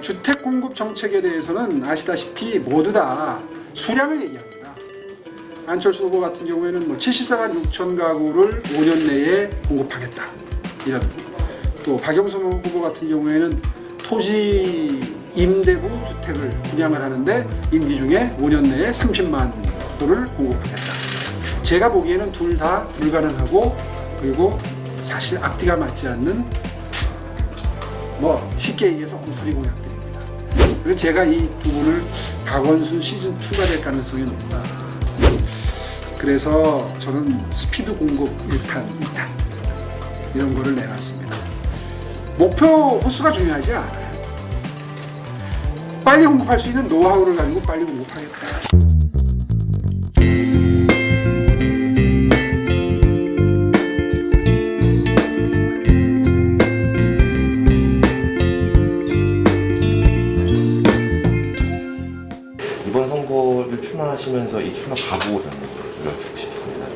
주택 공급 정책에 대해서는 아시다시피 모두 다 수량을 얘기합니다. 안철수 후보 같은 경우에는 74만 6천 가구를 5년 내에 공급하겠다. 이런. 또 박영선 후보 같은 경우에는 토지 임대부 주택을 분양을 하는데 임기 중에 5년 내에 30만 호를 공급하겠다. 제가 보기에는 둘 다 불가능하고, 그리고 사실 앞뒤가 맞지 않는 쉽게 얘기해서 엉터리 공약들입니다. 그래서 제가 이 두 분을 박원순 시즌2가 될 가능성이 높다. 그래서 저는 스피드 공급 1탄, 2탄 이런 거를 내놨습니다. 목표 호수가 중요하지 않아요. 빨리 공급할 수 있는 노하우를 가지고 빨리 공급하겠다. 이번 선거를 출마하시면서 이 출마 각오 좀 여쭙고 싶습니다.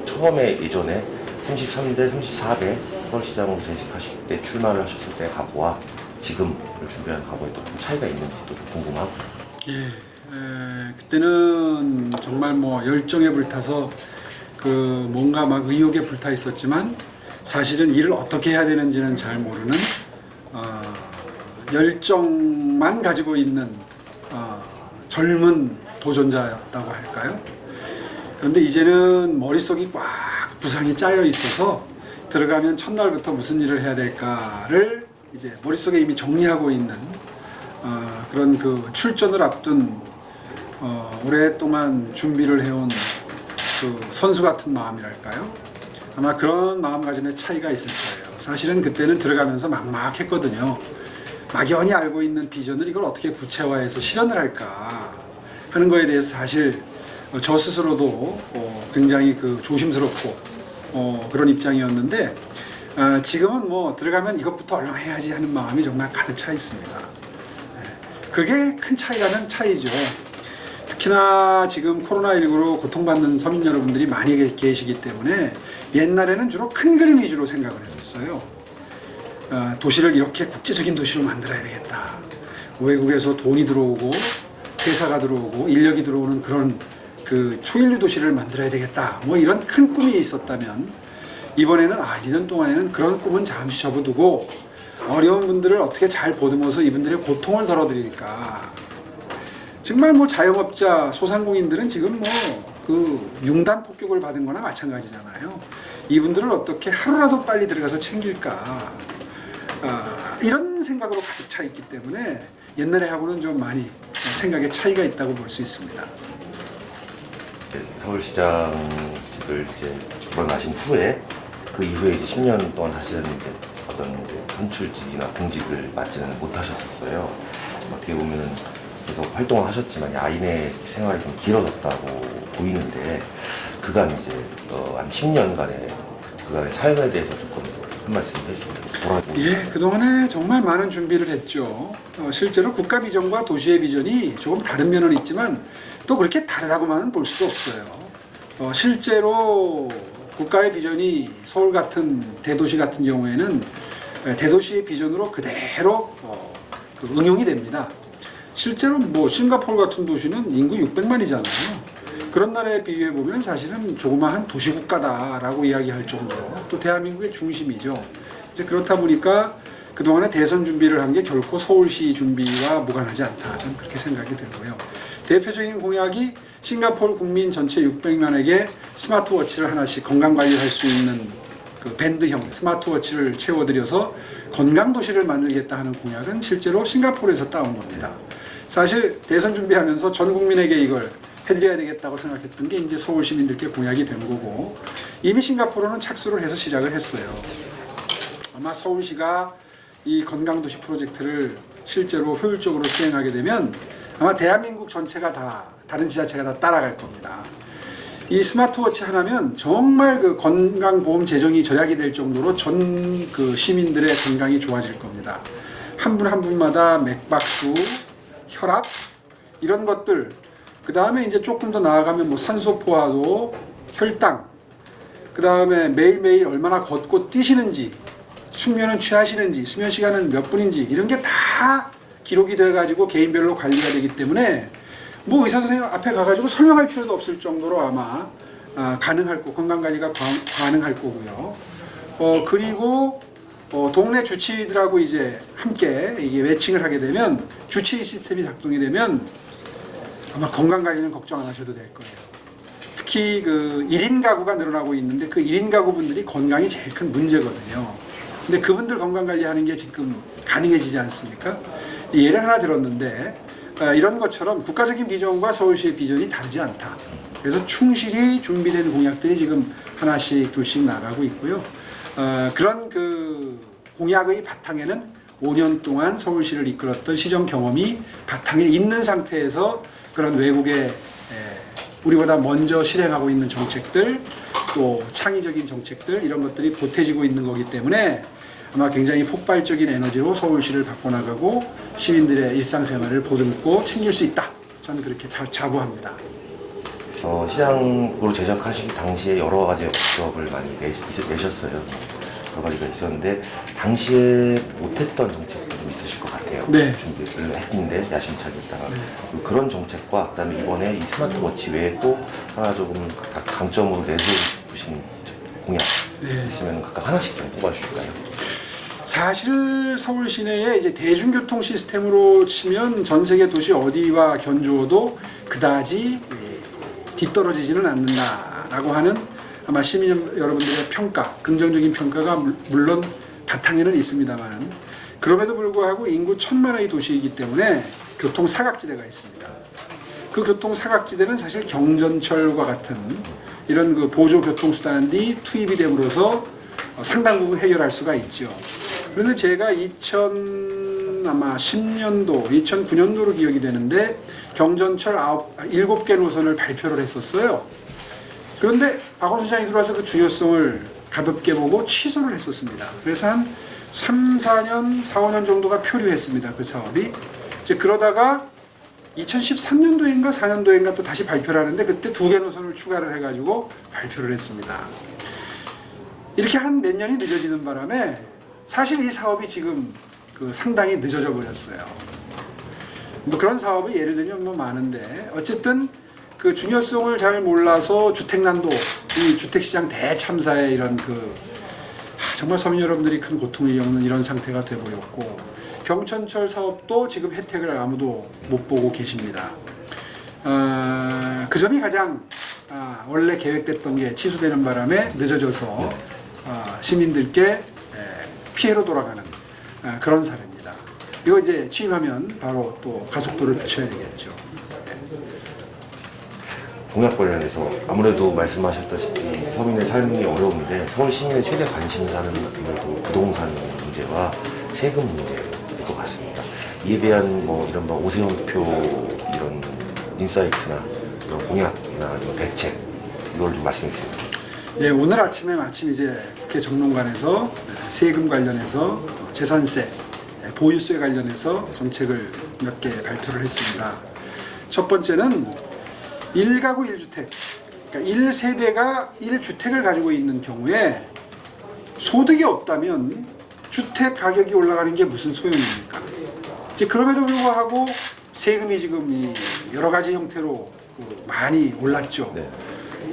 처음에 예전에 33대, 34대 서울시장으로 재직하실 때 출마를 하셨을 때 각오와 지금을 준비하는 각오에 또 차이가 있는지도 궁금하고. 예, 그때는 정말 열정에 불타서 뭔가 막 의욕에 불타 있었지만 사실은 일을 어떻게 해야 되는지는 잘 모르는 열정만 가지고 있는 젊은 도전자였다고 할까요? 그런데 이제는 머릿속이 꽉 부상이 짜여 있어서 들어가면 첫날부터 무슨 일을 해야 될까를 이제 머릿속에 이미 정리하고 있는 그런 출전을 앞둔 오랫동안 준비를 해온 선수 같은 마음이랄까요? 아마 그런 마음가짐의 차이가 있을 거예요. 사실은 그때는 들어가면서 막막했거든요. 막연히 알고 있는 비전을 이걸 어떻게 구체화해서 실현을 할까 하는 거에 대해서 사실 저 스스로도 굉장히 조심스럽고 그런 입장이었는데, 지금은 들어가면 이것부터 얼른 해야지 하는 마음이 정말 가득 차 있습니다. 그게 큰 차이라는 차이죠. 특히나 지금 코로나19로 고통받는 서민 여러분들이 많이 계시기 때문에 옛날에는 주로 큰 그림 위주로 생각을 했었어요. 도시를 이렇게 국제적인 도시로 만들어야 되겠다. 외국에서 돈이 들어오고 회사가 들어오고 인력이 들어오는 그런 초인류 도시를 만들어야 되겠다. 이런 큰 꿈이 있었다면, 이번에는 2년 동안에는 그런 꿈은 잠시 접어두고 어려운 분들을 어떻게 잘 보듬어서 이분들의 고통을 덜어드릴까. 정말 자영업자, 소상공인들은 지금 융단 폭격을 받은 거나 마찬가지잖아요. 이분들을 어떻게 하루라도 빨리 들어가서 챙길까. 이런 생각으로 가득 차 있기 때문에 옛날에하고는 좀 많이 생각의 차이가 있다고 볼 수 있습니다. 서울시장직을 이제 물러나신 후에 그 이후에 이제 10년 동안 사실은 어떤 선출직이나 공직을 맡지는 못하셨었어요. 어떻게 보면은 계속 활동을 하셨지만 야인의 생활이 좀 길어졌다고 보이는데, 그간 이제 한 10년간의 그간의 삶에 대해서 조금 한 말씀 해주시면. 예, 그동안에 정말 많은 준비를 했죠. 실제로 국가 비전과 도시의 비전이 조금 다른 면은 있지만 또 그렇게 다르다고만은 볼 수도 없어요. 실제로 국가의 비전이 서울 같은 대도시 같은 경우에는 대도시의 비전으로 그대로 응용이 됩니다. 실제로 싱가포르 같은 도시는 인구 600만이잖아요. 그런 나라에 비교해 보면 사실은 조그마한 도시국가다라고 이야기할 정도로 또 대한민국의 중심이죠. 이제 그렇다 보니까 그동안에 대선 준비를 한 게 결코 서울시 준비와 무관하지 않다. 저는 그렇게 생각이 들고요. 대표적인 공약이 싱가포르 국민 전체 600만에게 스마트워치를 하나씩 건강관리할 수 있는 밴드형 스마트워치를 채워드려서 건강도시를 만들겠다 하는 공약은 실제로 싱가포르에서 따온 겁니다. 사실 대선 준비하면서 전 국민에게 이걸 해드려야 되겠다고 생각했던 게 이제 서울 시민들께 공약이 된 거고, 이미 싱가포르는 착수를 해서 시작을 했어요. 아마 서울시가 이 건강도시 프로젝트를 실제로 효율적으로 수행하게 되면 아마 대한민국 전체가 다른 지자체가 다 따라갈 겁니다. 이 스마트워치 하나면 정말 건강보험 재정이 절약이 될 정도로 전 시민들의 건강이 좋아질 겁니다. 한 분 한 분마다 맥박수, 혈압 이런 것들, 그 다음에 이제 조금 더 나아가면 산소 포화도, 혈당, 그 다음에 매일매일 얼마나 걷고 뛰시는지, 숙면은 취하시는지, 수면 시간은 몇 분인지, 이런 게 다 기록이 돼가지고 개인별로 관리가 되기 때문에 뭐 의사 선생님 앞에 가가지고 설명할 필요도 없을 정도로 아마 가능할 거, 건강관리가 가능할 거고요. 그리고 동네 주치의들하고 이제 함께 이게 매칭을 하게 되면 주치의 시스템이 작동이 되면 아마 건강관리는 걱정 안 하셔도 될 거예요. 특히 그 1인 가구가 늘어나고 있는데 그 1인 가구 분들이 건강이 제일 큰 문제거든요. 근데 그분들 건강관리하는 게 지금 가능해지지 않습니까? 예를 하나 들었는데 이런 것처럼 국가적인 비전과 서울시의 비전이 다르지 않다. 그래서 충실히 준비된 공약들이 지금 하나씩 둘씩 나가고 있고요. 그런 그 공약의 바탕에는 5년 동안 서울시를 이끌었던 시정 경험이 바탕에 있는 상태에서 그런 외국의 우리보다 먼저 실행하고 있는 정책들, 또 창의적인 정책들 이런 것들이 보태지고 있는 거기 때문에 아마 굉장히 폭발적인 에너지로 서울시를 바꿔나가고 시민들의 일상생활을 보듬고 챙길 수 있다. 저는 그렇게 자부합니다. 시장으로 제작하실 당시에 여러 가지 업적을 많이 내셨어요. 여러 가지가 있었는데 당시에 못했던 정책도 좀 있으실 것 같아요. 네. 준비를 했는데 야심차게 있다가 그런 정책과 그다음에 이번에 이 스마트워치 외에 또 하나 조금 각각 강점으로 내세우신 공약 있으면 각각 하나씩 좀 뽑아주실까요? 사실 서울 시내에 이제 대중교통 시스템으로 치면 전 세계 도시 어디와 견주어도 그다지 뒤떨어지지는 않는다라고 하는 아마 시민 여러분들의 평가, 긍정적인 평가가 물론 바탕에는 있습니다만 그럼에도 불구하고 인구 1,000만의 도시이기 때문에 교통 사각지대가 있습니다. 그 교통 사각지대는 사실 경전철과 같은 이런 그 보조 교통수단이 투입이 됨으로써 상당 부분 해결할 수가 있죠. 그런데 제가 2010년도, 2009년도로 기억이 되는데 경전철 7개 노선을 발표를 했었어요. 그런데 박원순 시장이 들어와서 그 중요성을 가볍게 보고 취소를 했었습니다. 그래서 한 3, 4년, 4, 5년 정도가 표류했습니다. 그 사업이. 이제 그러다가 2013년도인가 4년도인가 또 다시 발표를 하는데 그때 2개 노선을 추가를 해가지고 발표를 했습니다. 이렇게 한 몇 년이 늦어지는 바람에 사실 이 사업이 지금 그 상당히 늦어져 버렸어요. 뭐 그런 사업이 예를 들면 뭐 많은데 어쨌든 그 중요성을 잘 몰라서 주택난도, 이 주택시장 대참사의 이런 그 정말 서민 여러분들이 큰 고통을 겪는 이런 상태가 돼 보였고 경천철 사업도 지금 혜택을 아무도 못 보고 계십니다. 그 점이 가장 원래 계획됐던 게 취소되는 바람에 늦어져서 시민들께 피해로 돌아가는 그런 사례입니다. 이거 이제 취임하면 바로 또 가속도를 붙여야 되겠죠. 공약 관련해서 아무래도 말씀하셨다시피 서민의 삶이 어려운데 서울 시민의 최대 관심사는 아무래도 부동산 문제와 세금 문제일 것 같습니다. 이에 대한 뭐 이런 뭐 오세훈표 이런 인사이트나 이런 공약이나 이런 대책 이걸 좀 말씀해 주세요. 네, 오늘 아침에 마침 이제 국회 정론관에서 세금 관련해서 재산세, 보유세 관련해서 정책을 몇 개 발표를 했습니다. 첫 번째는 1가구 1주택, 그러니까 1세대가 1주택을 가지고 있는 경우에 소득이 없다면 주택 가격이 올라가는 게 무슨 소용입니까? 이제 그럼에도 불구하고 세금이 지금 여러 가지 형태로 많이 올랐죠. 네.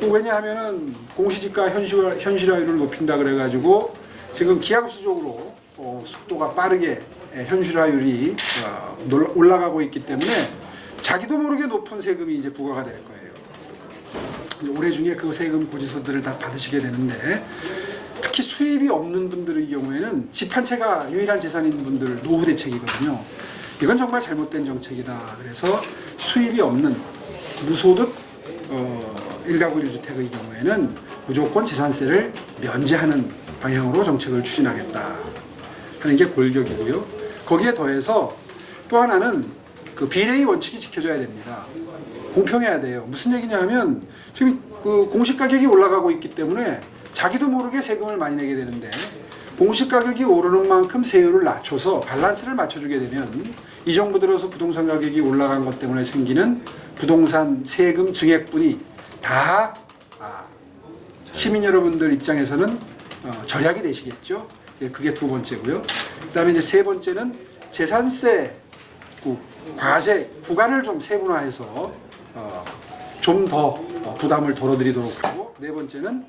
왜냐하면은 공시지가 현실화율을 높인다 그래가지고 지금 기하급수적으로 속도가 빠르게 현실화율이 올라가고 있기 때문에 자기도 모르게 높은 세금이 이제 부과가 될 거예요. 올해 중에 그 세금 고지서들을 다 받으시게 되는데 특히 수입이 없는 분들의 경우에는 집 한 채가 유일한 재산인 분들 노후 대책이거든요. 이건 정말 잘못된 정책이다. 그래서 수입이 없는 무소득 1가구 1주택의 경우에는 무조건 재산세를 면제하는 방향으로 정책을 추진하겠다 하는 게 골격이고요. 거기에 더해서 또 하나는 그 비례의 원칙이 지켜져야 됩니다. 공평해야 돼요. 무슨 얘기냐 하면 지금 그 공시 가격이 올라가고 있기 때문에 자기도 모르게 세금을 많이 내게 되는데 공시 가격이 오르는 만큼 세율을 낮춰서 밸런스를 맞춰주게 되면 이 정부 들어서 부동산 가격이 올라간 것 때문에 생기는 부동산 세금 증액분이 다 시민 여러분들 입장에서는 절약이 되시겠죠. 그게 두 번째고요. 그다음에 이제 세 번째는 재산세 과세 구간을 좀 세분화해서 좀 더 부담을 덜어드리도록 하고, 네 번째는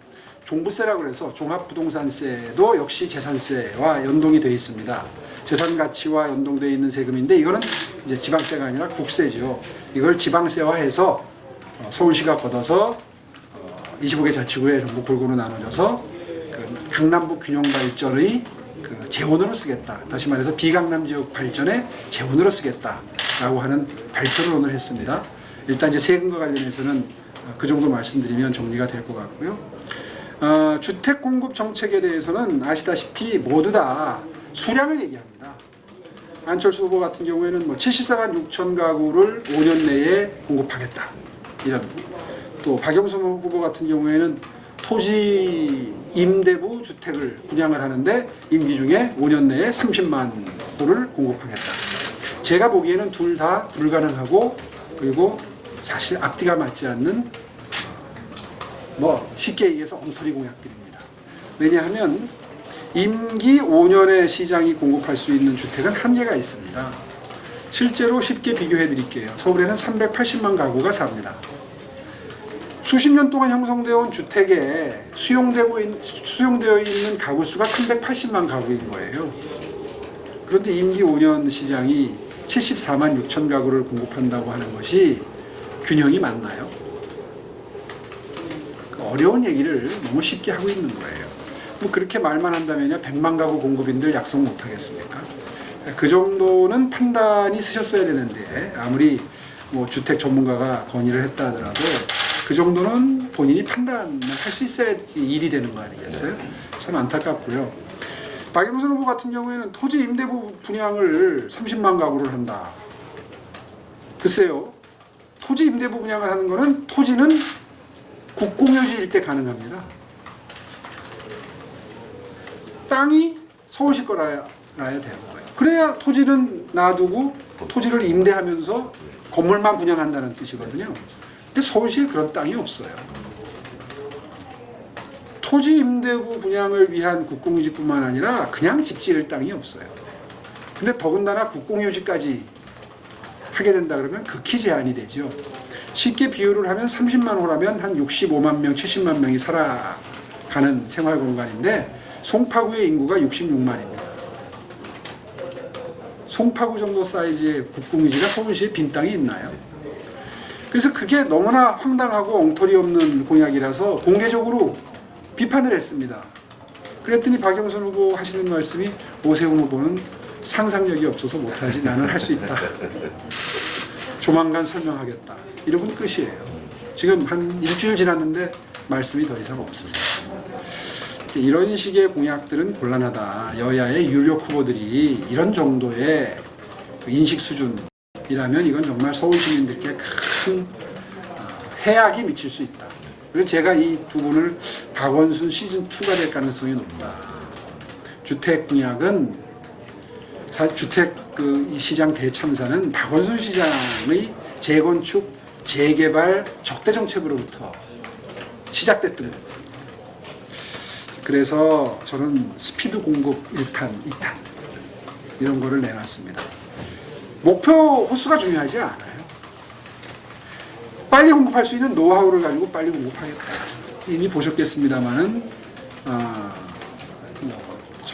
종부세라고 해서 종합부동산세도 역시 재산세와 연동이 되어 있습니다. 재산 가치와 연동되어 있는 세금인데 이거는 이제 지방세가 아니라 국세죠. 이걸 지방세화해서 서울시가 걷어서 25개 자치구에 전부 골고루 나눠져서 그 강남북 균형 발전의 그 재원으로 쓰겠다. 다시 말해서 비강남 지역 발전의 재원으로 쓰겠다라고 하는 발표를 오늘 했습니다. 일단 이제 세금과 관련해서는 그 정도 말씀드리면 정리가 될 것 같고요. 주택 공급 정책에 대해서는 아시다시피 모두 다 수량을 얘기합니다. 안철수 후보 같은 경우에는 뭐 74만 6천 가구를 5년 내에 공급하겠다. 이런. 또 박영선 후보 같은 경우에는 토지 임대부 주택을 분양을 하는데 임기 중에 5년 내에 30만 호를 공급하겠다. 제가 보기에는 둘 다 불가능하고, 그리고 사실 앞뒤가 맞지 않는 뭐 쉽게 얘기해서 엉터리 공약들입니다. 왜냐하면 임기 5년의 시장이 공급할 수 있는 주택은 한계가 있습니다. 실제로 쉽게 비교해 드릴게요. 서울에는 380만 가구가 삽니다. 수십 년 동안 형성되어 온 주택에 수용되어 있는 가구 수가 380만 가구인 거예요. 그런데 임기 5년 시장이 74만 6천 가구를 공급한다고 하는 것이 균형이 맞나요? 어려운 얘기를 너무 쉽게 하고 있는 거예요. 뭐 그렇게 말만 한다면요, 100만 가구 공급인들 약속 못 하겠습니까? 그 정도는 판단이 쓰셨어야 되는데, 아무리 뭐 주택 전문가가 건의를 했다 하더라도 그 정도는 본인이 판단을 할 수 있어야 일이 되는 거 아니겠어요? 참 안타깝고요. 박영선 후보 같은 경우에는 토지 임대부 분양을 30만 가구를 한다. 글쎄요, 토지 임대부 분양을 하는 거는 토지는 국공유지일 때 가능합니다. 땅이 서울시 거라야 되는 거예요. 그래야 토지는 놔두고 토지를 임대하면서 건물만 분양한다는 뜻이거든요. 근데 서울시에 그런 땅이 없어요. 토지 임대부 분양을 위한 국공유지뿐만 아니라 그냥 집 지을 땅이 없어요. 근데 더군다나 국공유지까지 하게 된다 그러면 극히 제한이 되죠. 쉽게 비유를 하면 30만 호라면 한 65만 명, 70만 명이 살아가는 생활 공간인데 송파구의 인구가 66만입니다. 송파구 정도 사이즈의 국공유지가 서울시에 빈 땅이 있나요? 그래서 그게 너무나 황당하고 엉터리 없는 공약이라서 공개적으로 비판을 했습니다. 그랬더니 박영선 후보 하시는 말씀이 오세훈 후보는 상상력이 없어서 못하지, 나는 할 수 있다. 조만간 설명하겠다. 이러면 끝이에요. 지금 한 일주일 지났는데 말씀이 더 이상 없으세요. 이런 식의 공약들은 곤란하다. 여야의 유력 후보들이 이런 정도의 인식 수준이라면 이건 정말 서울 시민들께 큰 해악이 미칠 수 있다. 그래서 제가 이 두 분을 박원순 시즌2가 될 가능성이 높다. 주택 공약은 주택 그 시장 대참사는 박원순 시장의 재건축, 재개발 적대 정책으로부터 시작됐던 겁니다. 그래서 저는 스피드 공급 1탄, 2탄 이런 거를 내놨습니다. 목표 호수가 중요하지 않아요. 빨리 공급할 수 있는 노하우를 가지고 빨리 공급하겠다. 이미 보셨겠습니다만은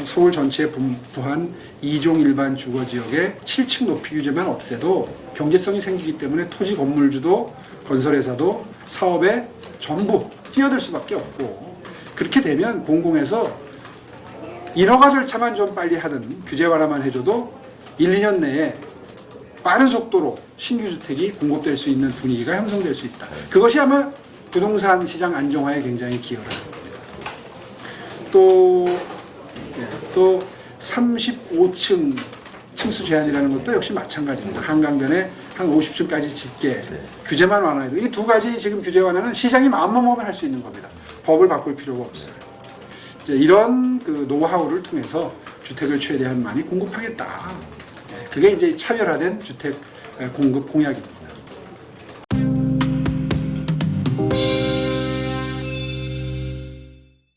서울 전체에 분포한 2종 일반 주거지역의 7층 높이 규제만 없애도 경제성이 생기기 때문에 토지 건물주도 건설회사도 사업에 전부 뛰어들 수밖에 없고, 그렇게 되면 공공에서 인허가 절차만 좀 빨리 하든 규제 완화만 해줘도 1, 2년 내에 빠른 속도로 신규 주택이 공급될 수 있는 분위기가 형성될 수 있다. 그것이 아마 부동산 시장 안정화에 굉장히 기여를 합니다. 또 35층 층수 제한이라는 것도 역시 마찬가지입니다. 한강변에 한 50층까지 짓게 규제만 완화해도, 이 두 가지 지금 규제 완화는 시장이 마음만 먹으면 할 수 있는 겁니다. 법을 바꿀 필요가 없어요. 이제 이런 그 노하우를 통해서 주택을 최대한 많이 공급하겠다. 그게 이제 차별화된 주택 공급 공약입니다.